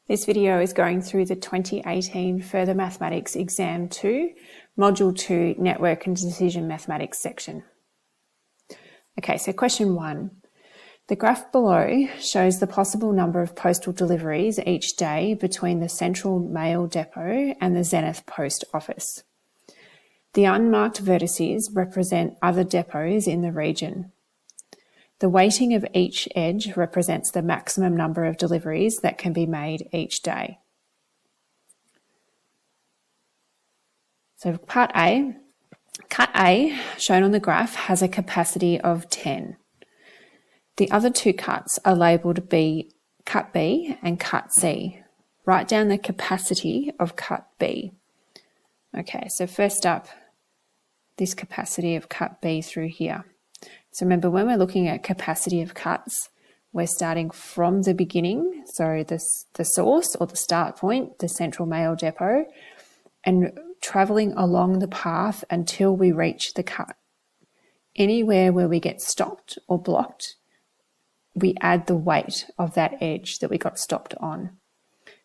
This video is going through the 2018 Further Mathematics Exam 2, Module 2, Network and Decision Mathematics section. Okay, so question 1. The graph below shows the possible number of postal deliveries each day between the Central Mail Depot and the Zenith Post Office. The unmarked vertices represent other depots in the region. The weighting of each edge represents the maximum number of deliveries that can be made each day. So part A, cut A, shown on the graph, has a capacity of 10. The other two cuts are labelled cut B and cut C. Write down the capacity of cut B. Okay, so first up, this capacity of cut B through here. So remember, when we're looking at capacity of cuts, we're starting from the beginning, so the source or the start point, the Central Mail Depot, and travelling along the path until we reach the cut. Anywhere where we get stopped or blocked, we add the weight of that edge that we got stopped on.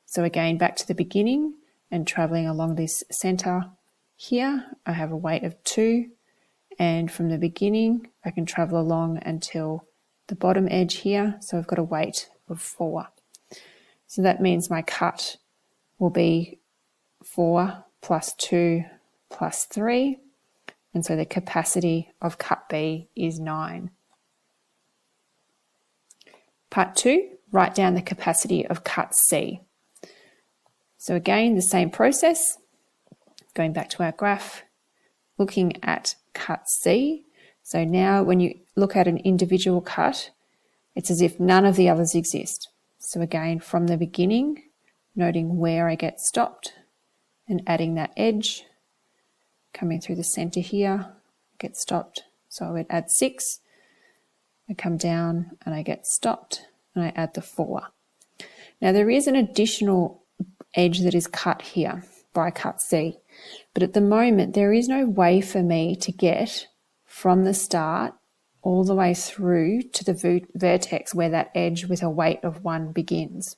So again, back to the beginning and travelling along this centre here, I have a weight of 2. And from the beginning, I can travel along until the bottom edge here. So I've got a weight of 4. So that means my cut will be 4 plus 2 plus 3. And so the capacity of cut B is 9. Part 2, write down the capacity of cut C. So again, the same process, going back to our graph, looking at cut C. So now when you look at an individual cut, it's as if none of the others exist. So again, from the beginning, noting where I get stopped and adding that edge, coming through the center here, get stopped. So I would add 6, I come down and I get stopped and I add the 4. Now there is an additional edge that is cut here by cut C. But at the moment, there is no way for me to get from the start all the way through to the vertex where that edge with a weight of 1 begins.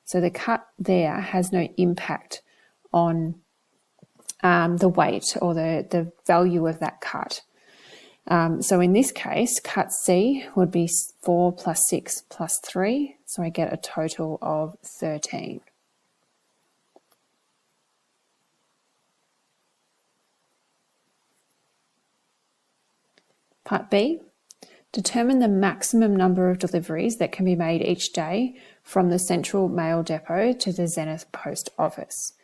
So the cut there has no impact on the weight or the value of that cut. So in this case, cut C would be 4 plus 6 plus 3. So I get a total of 13. Part B, determine the maximum number of deliveries that can be made each day from the Central Mail Depot to the Zenith Post Office.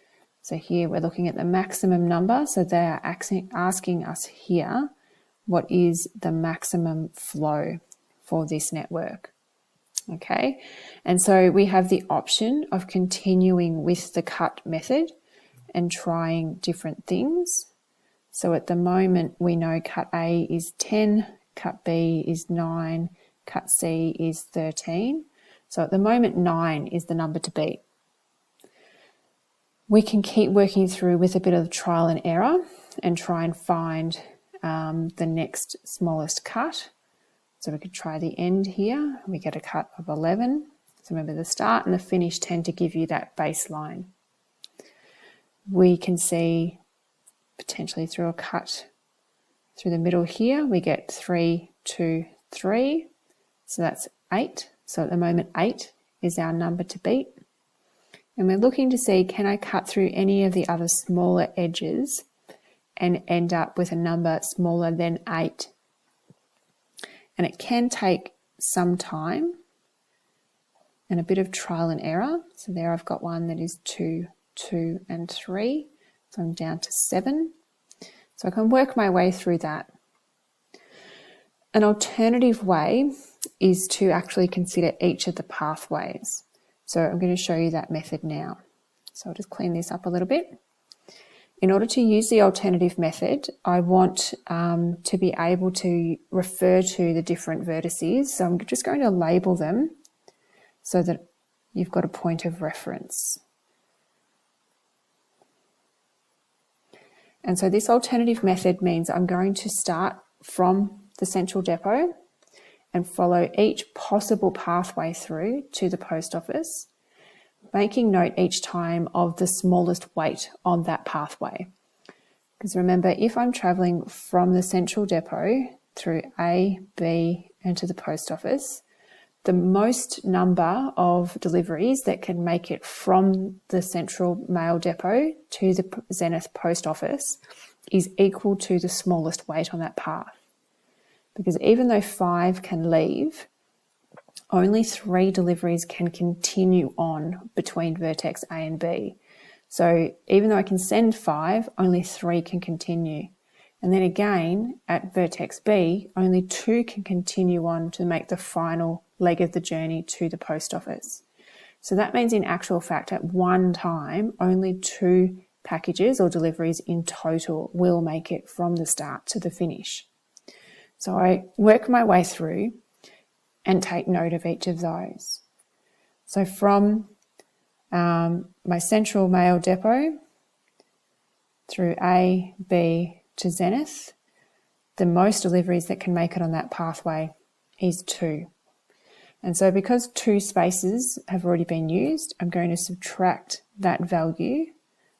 So here we're looking at the maximum number. So they are asking us here, what is the maximum flow for this network? Okay, and so we have the option of continuing with the cut method and trying different things. So at the moment, we know cut A is 10, cut B is 9, cut C is 13. So at the moment, 9 is the number to beat. We can keep working through with a bit of trial and error and try and find the next smallest cut. So we could try the end here. We get a cut of 11. So remember, the start and the finish tend to give you that baseline. We can see potentially through a cut through the middle here, we get 3, 2, 3. So that's 8. So at the moment, 8 is our number to beat. And we're looking to see, can I cut through any of the other smaller edges and end up with a number smaller than 8? And it can take some time and a bit of trial and error. So there I've got one that is 2, 2, and 3. So I'm down to 7. So I can work my way through that. An alternative way is to actually consider each of the pathways. So I'm going to show you that method now. So I'll just clean this up a little bit. In order to use the alternative method, I want to be able to refer to the different vertices. So I'm just going to label them so that you've got a point of reference. And so this alternative method means I'm going to start from the central depot and follow each possible pathway through to the post office, making note each time of the smallest weight on that pathway. Because remember, if I'm travelling from the central depot through A, B, and to the post office, the most number of deliveries that can make it from the central mail depot to the Zenith post office is equal to the smallest weight on that path. Because even though 5 can leave, only 3 deliveries can continue on between vertex A and B. So even though I can send 5, only 3 can continue. And then again, at vertex B, only 2 can continue on to make the final leg of the journey to the post office. So that means in actual fact, at one time, only 2 packages or deliveries in total will make it from the start to the finish. So I work my way through and take note of each of those. So from my central mail depot through A, B to Zenith, the most deliveries that can make it on that pathway is 2. And so because 2 spaces have already been used, I'm going to subtract that value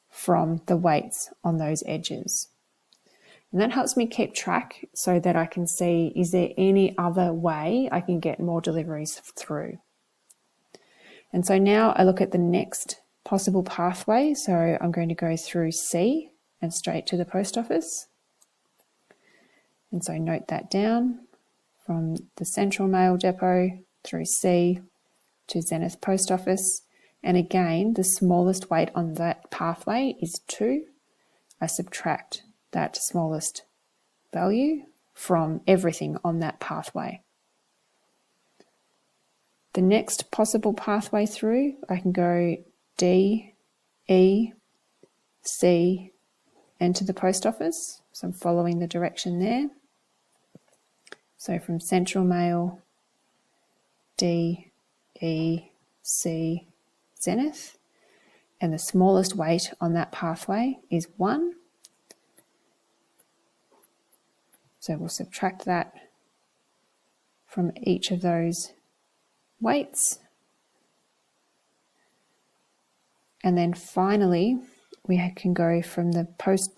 from the weights on those edges. And that helps me keep track so that I can see, is there any other way I can get more deliveries through? And so now I look at the next possible pathway. So I'm going to go through C and straight to the post office. And so note that down from the central mail depot through C to Zenith post office. And again, the smallest weight on that pathway is 2. I subtract that smallest value from everything on that pathway. The next possible pathway through, I can go D, E, C, and to the post office. So I'm following the direction there. So from central mail, D, E, C, Zenith, and the smallest weight on that pathway is 1. So we'll subtract that from each of those weights. And then finally, we can go from the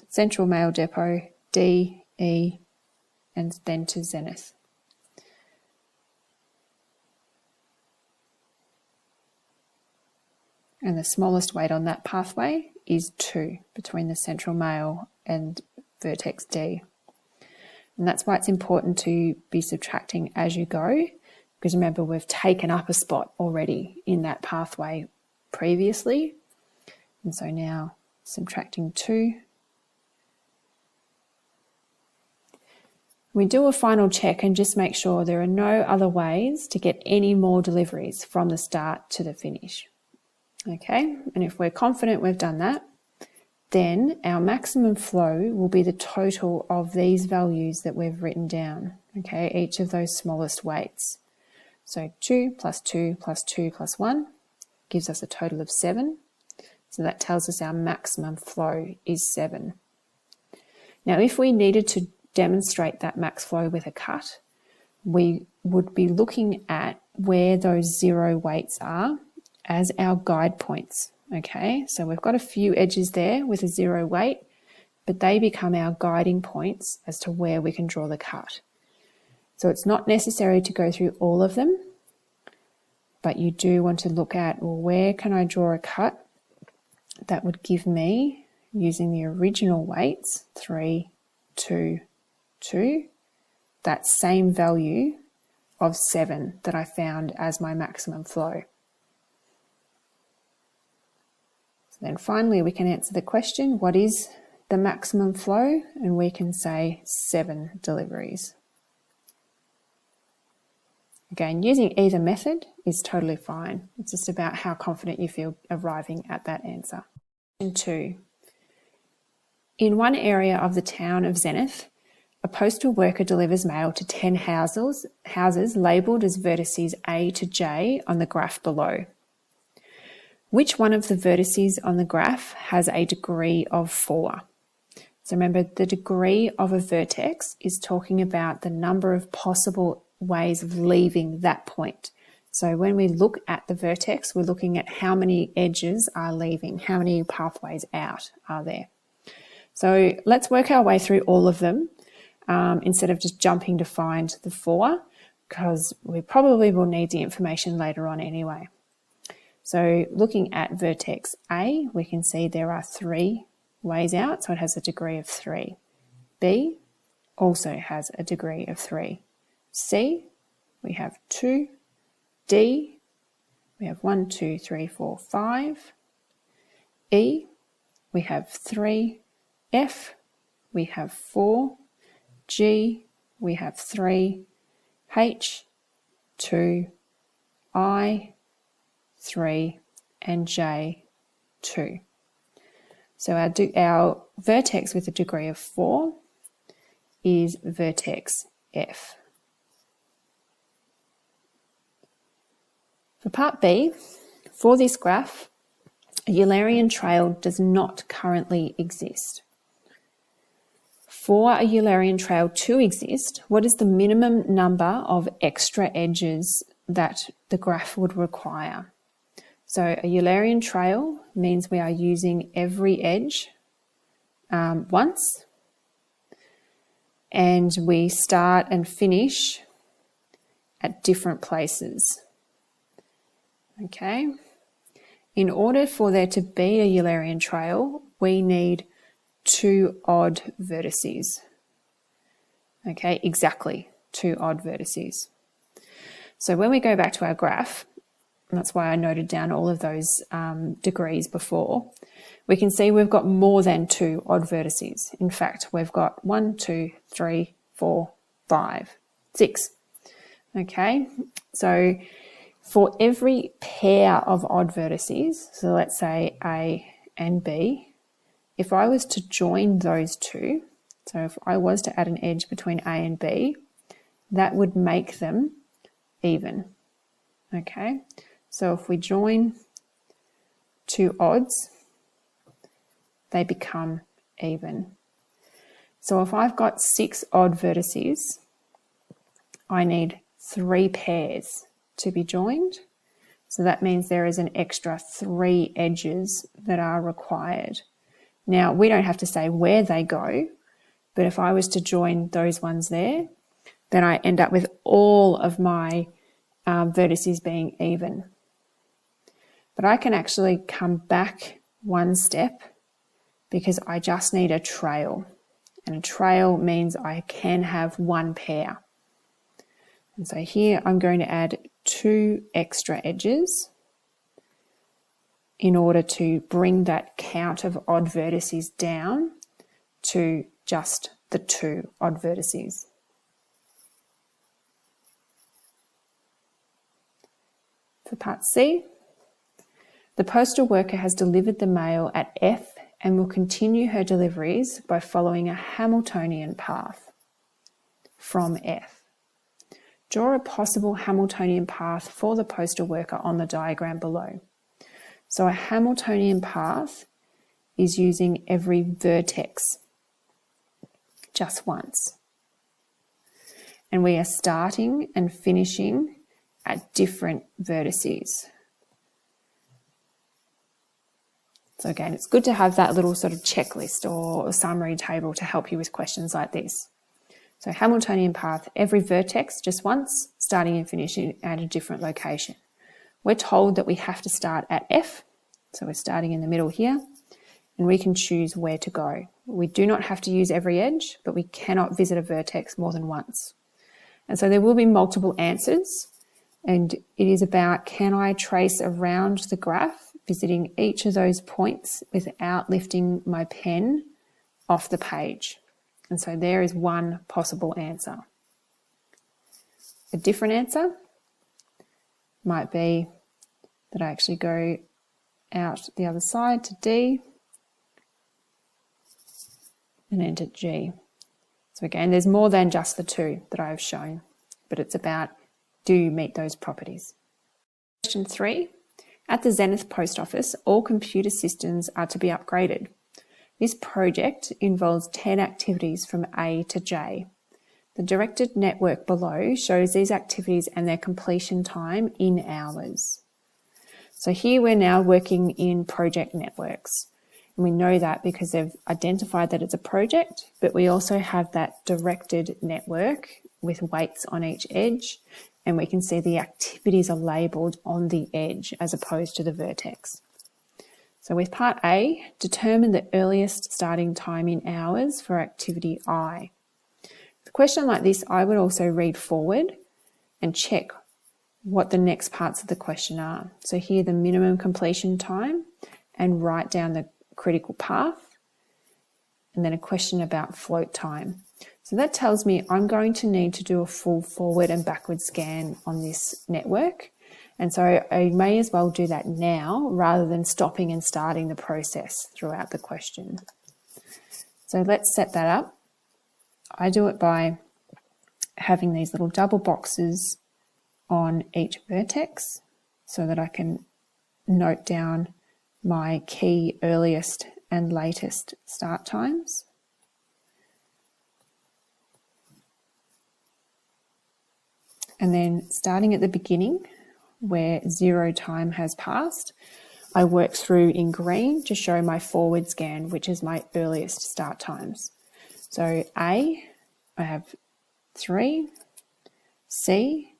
central mail depot, D, E, and then to Zenith. And the smallest weight on that pathway is 2 between the central mail and vertex D. And that's why it's important to be subtracting as you go, because remember, we've taken up a spot already in that pathway previously. And so now subtracting 2. We do a final check and just make sure there are no other ways to get any more deliveries from the start to the finish. Okay, and if we're confident we've done that, then our maximum flow will be the total of these values that we've written down, okay, each of those smallest weights. So 2 plus 2 plus 2 plus 1 gives us a total of 7. So that tells us our maximum flow is 7. Now, if we needed to demonstrate that max flow with a cut, we would be looking at where those 0 weights are as our guide points. Okay, so we've got a few edges there with a 0 weight, but they become our guiding points as to where we can draw the cut. So it's not necessary to go through all of them, but you do want to look at, well, where can I draw a cut that would give me, using the original weights, 3, 2, 2, that same value of 7 that I found as my maximum flow. Then finally, we can answer the question, what is the maximum flow? And we can say 7 deliveries. Again, using either method is totally fine. It's just about how confident you feel arriving at that answer. And 2, in one area of the town of Zenith, a postal worker delivers mail to 10 houses labelled as vertices A to J on the graph below. Which one of the vertices on the graph has a degree of 4? So remember, the degree of a vertex is talking about the number of possible ways of leaving that point. So when we look at the vertex, we're looking at how many edges are leaving, how many pathways out are there. So let's work our way through all of them instead of just jumping to find the 4, because we probably will need the information later on anyway. So looking at vertex A, we can see there are 3 ways out, so it has a degree of 3. B also has a degree of 3. C, we have 2. D, we have 1, 2, 3, 4, 5. E, we have 3. F, we have 4. G, we have 3. H, 2. I, 3. And J, 2. So our vertex with a degree of 4 is vertex F. For part B, for this graph, a Eulerian trail does not currently exist. For a Eulerian trail to exist, what is the minimum number of extra edges that the graph would require? So a Eulerian trail means we are using every edge once, and we start and finish at different places. Okay, in order for there to be a Eulerian trail, we need 2 odd vertices. Okay, exactly 2 odd vertices. So when we go back to our graph, and that's why I noted down all of those degrees before, we can see we've got more than 2 odd vertices. In fact, we've got 1, 2, 3, 4, 5, 6. Okay, so for every pair of odd vertices, so let's say A and B, if I was to join those 2, so if I was to add an edge between A and B, that would make them even. Okay, so if we join 2 odds, they become even. So if I've got 6 odd vertices, I need 3 pairs to be joined. So that means there is an extra 3 edges that are required. Now, we don't have to say where they go, but if I was to join those ones there, then I end up with all of my vertices being even. But I can actually come back one step because I just need a trail. And a trail means I can have 1 pair. And so here I'm going to add 2 extra edges in order to bring that count of odd vertices down to just the 2 odd vertices. For part C, the postal worker has delivered the mail at F and will continue her deliveries by following a Hamiltonian path from F. Draw a possible Hamiltonian path for the postal worker on the diagram below. So a Hamiltonian path is using every vertex just once. And we are starting and finishing at different vertices. So again, it's good to have that little sort of checklist or a summary table to help you with questions like this. So Hamiltonian path, every vertex just once, starting and finishing at a different location. We're told that we have to start at F, so we're starting in the middle here, and we can choose where to go. We do not have to use every edge, but we cannot visit a vertex more than once. And so there will be multiple answers, and it is about, can I trace around the graph, visiting each of those points without lifting my pen off the page? And so there is one possible answer. A different answer might be that I actually go out the other side to D and enter G. So again, there's more than just the 2 that I have shown, but it's about, do you meet those properties? Question 3. At the Zenith Post Office, all computer systems are to be upgraded. This project involves 10 activities from A to J. The directed network below shows these activities and their completion time in hours. So here we're now working in project networks. And we know that because they've identified that it's a project, but we also have that directed network with weights on each edge, and we can see the activities are labelled on the edge as opposed to the vertex. So with part A, determine the earliest starting time in hours for activity I. With a question like this, I would also read forward and check what the next parts of the question are. So here the minimum completion time, and write down the critical path, and then a question about float time. So that tells me I'm going to need to do a full forward and backward scan on this network. And so I may as well do that now rather than stopping and starting the process throughout the question. So let's set that up. I do it by having these little double boxes on each vertex so that I can note down my key earliest and latest start times. And then starting at the beginning, where 0 time has passed, I work through in green to show my forward scan, which is my earliest start times. So A, I have 3. C,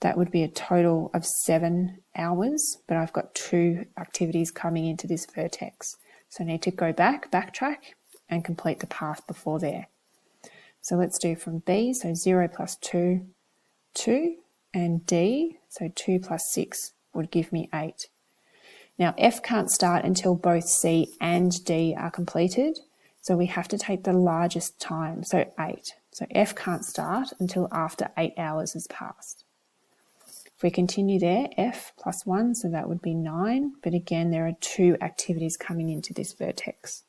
that would be a total of 7 hours, but I've got 2 activities coming into this vertex. So I need to go backtrack, and complete the path before there. So let's do from B, so 0 plus 2, 2, and D, so 2 plus 6 would give me 8. Now F can't start until both C and D are completed, so we have to take the largest time, so 8. So F can't start until after 8 hours has passed. If we continue there, F plus 1, so that would be 9, but again there are 2 activities coming into this vertex.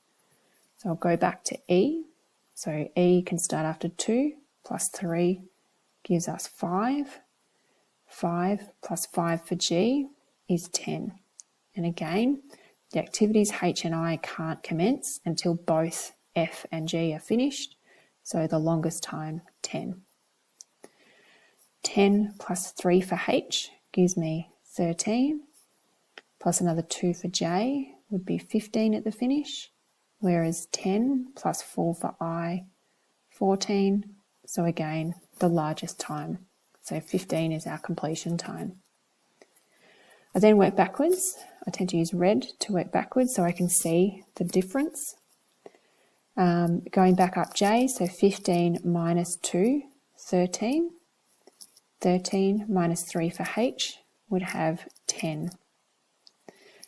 So I'll go back to E, so E can start after 2 plus 3 gives us 5. 5 plus 5 for G is 10. And again, the activities H and I can't commence until both F and G are finished, so the longest time, 10. 10 plus 3 for H gives me 13, plus another 2 for J would be 15 at the finish, whereas 10 plus 4 for I, 14, so again, the largest time. So 15 is our completion time. I then work backwards. I tend to use red to work backwards so I can see the difference. Going back up J, so 15 minus 2, 13. 13 minus 3 for H would have 10.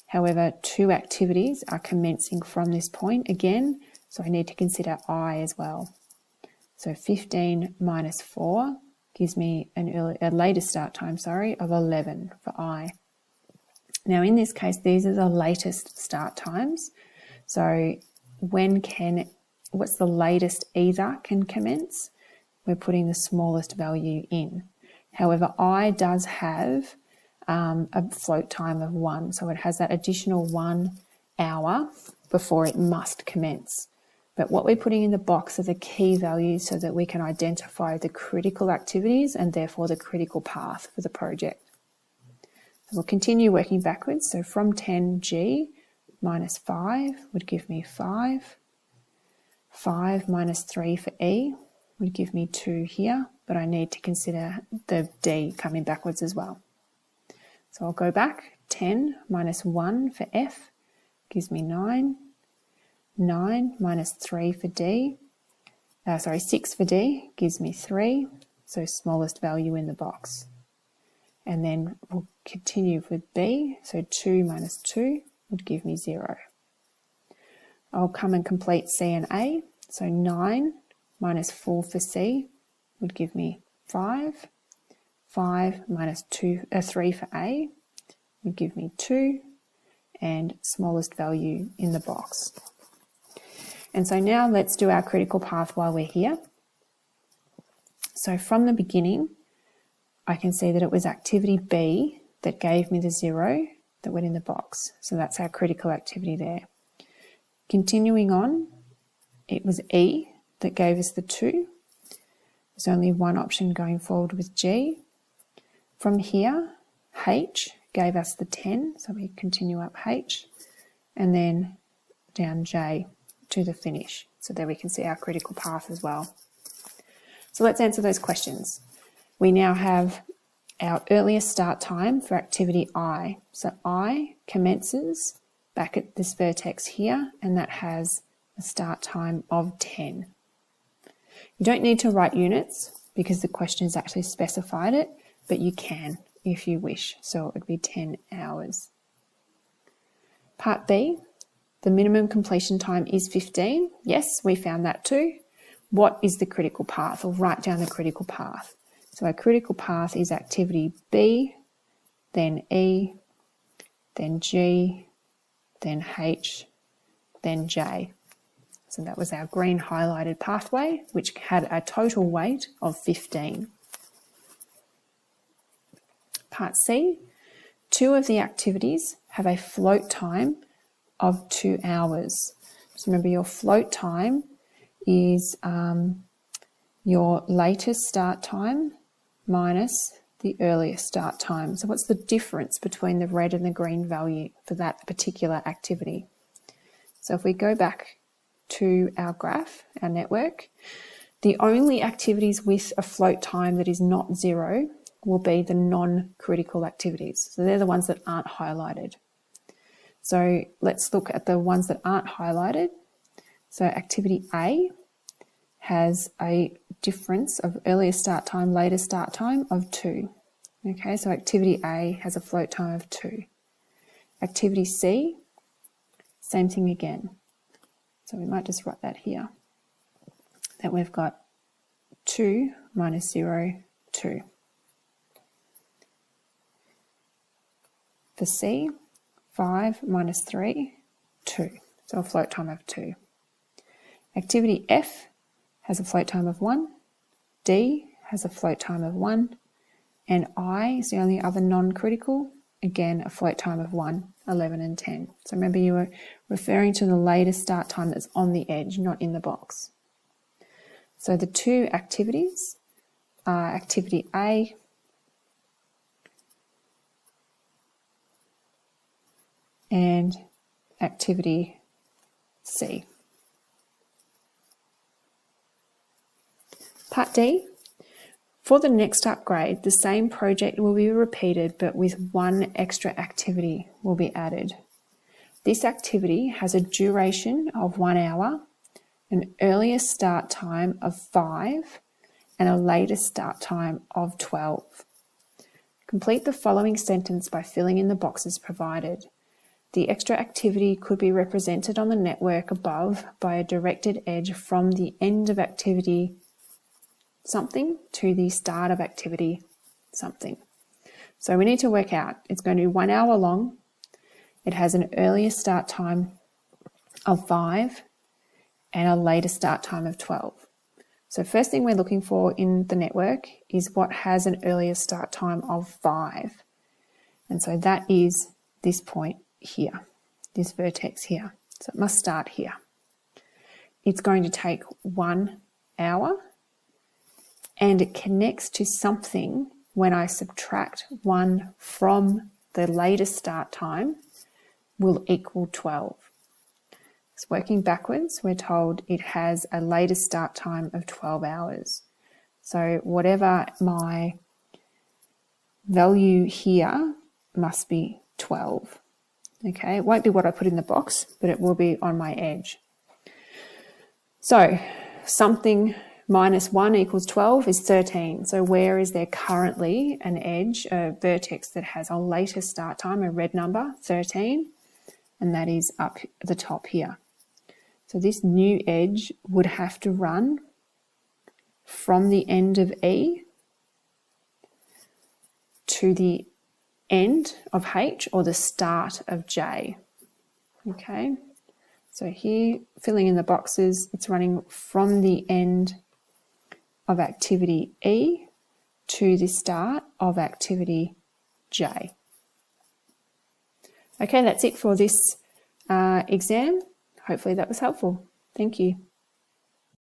However, 2 activities are commencing from this point again, so I need to consider I as well. So 15 minus 4 gives me a later start time, of 11 for I. Now in this case, these are the latest start times. So what's the latest either can commence? We're putting the smallest value in. However, I does have a float time of 1, so it has that additional 1 hour before it must commence. But what we're putting in the box are the key values so that we can identify the critical activities and therefore the critical path for the project. So we'll continue working backwards. So from 10G minus 5 would give me 5. 5 minus 3 for E would give me 2 here, but I need to consider the D coming backwards as well. So I'll go back. 10 minus 1 for F gives me 9. 9 minus 3 for D, 6 for D gives me 3, so smallest value in the box. And then we'll continue with B, so 2 minus 2 would give me 0. I'll come and complete C and A, so 9 minus 4 for C would give me 5. 5 minus 3 for A would give me 2, and smallest value in the box. And so now let's do our critical path while we're here. So from the beginning, I can see that it was activity B that gave me the 0 that went in the box. So that's our critical activity there. Continuing on, it was E that gave us the 2. There's only one option going forward with G. From here, H gave us the 10, so we continue up H, and then down J to the finish. So there we can see our critical path as well. So let's answer those questions. We now have our earliest start time for activity I. So I commences back at this vertex here, and that has a start time of 10. You don't need to write units because the question has actually specified it, but you can if you wish. So it would be 10 hours. Part B, the minimum completion time is 15. Yes, we found that too. What is the critical path? We'll write down the critical path. So our critical path is activity B, then E, then G, then H, then J. So that was our green highlighted pathway, which had a total weight of 15. Part C, 2 of the activities have a float time of 2 hours. So remember, your float time is your latest start time minus the earliest start time. So what's the difference between the red and the green value for that particular activity? So if we go back to our graph, our network, the only activities with a float time that is not 0 will be the non-critical activities. So they're the ones that aren't highlighted. So let's look at the ones that aren't highlighted. So activity A has a difference of earlier start time, later start time of 2. Okay, so activity A has a float time of 2. Activity C, same thing again. So we might just write that here, that we've got 2 minus 0, 2. For C, 5 minus 3, 2. So a float time of 2. Activity F has a float time of 1. D has a float time of 1. And I is the only other non-critical. Again, a float time of 1, 11 and 10. So remember, you were referring to the latest start time that's on the edge, not in the box. So the 2 activities are activity A and activity C. Part D, for the next upgrade, the same project will be repeated, but with 1 extra activity will be added. This activity has a duration of 1 hour, an earlier start time of 5, and a later start time of 12. Complete the following sentence by filling in the boxes provided. The extra activity could be represented on the network above by a directed edge from the end of activity something to the start of activity something. So we need to work out, it's going to be 1 hour long. It has an earlier start time of 5 and a later start time of 12. So first thing we're looking for in the network is what has an earlier start time of 5. And so that is this point here, this vertex here. So it must start here. It's going to take 1 hour, and it connects to something when I subtract 1 from the latest start time will equal 12. So working backwards, we're told it has a latest start time of 12 hours. So whatever my value here must be 12. Okay, it won't be what I put in the box, but it will be on my edge. So something minus 1 equals 12 is 13. So where is there currently an edge, a vertex that has a later start time, a red number, 13, and that is up at the top here. So this new edge would have to run from the end of E to the end of H or the start of J. Okay, so here, filling in the boxes, it's running from the end of activity E to the start of activity J. Okay, that's it for this exam. Hopefully that was helpful. Thank you.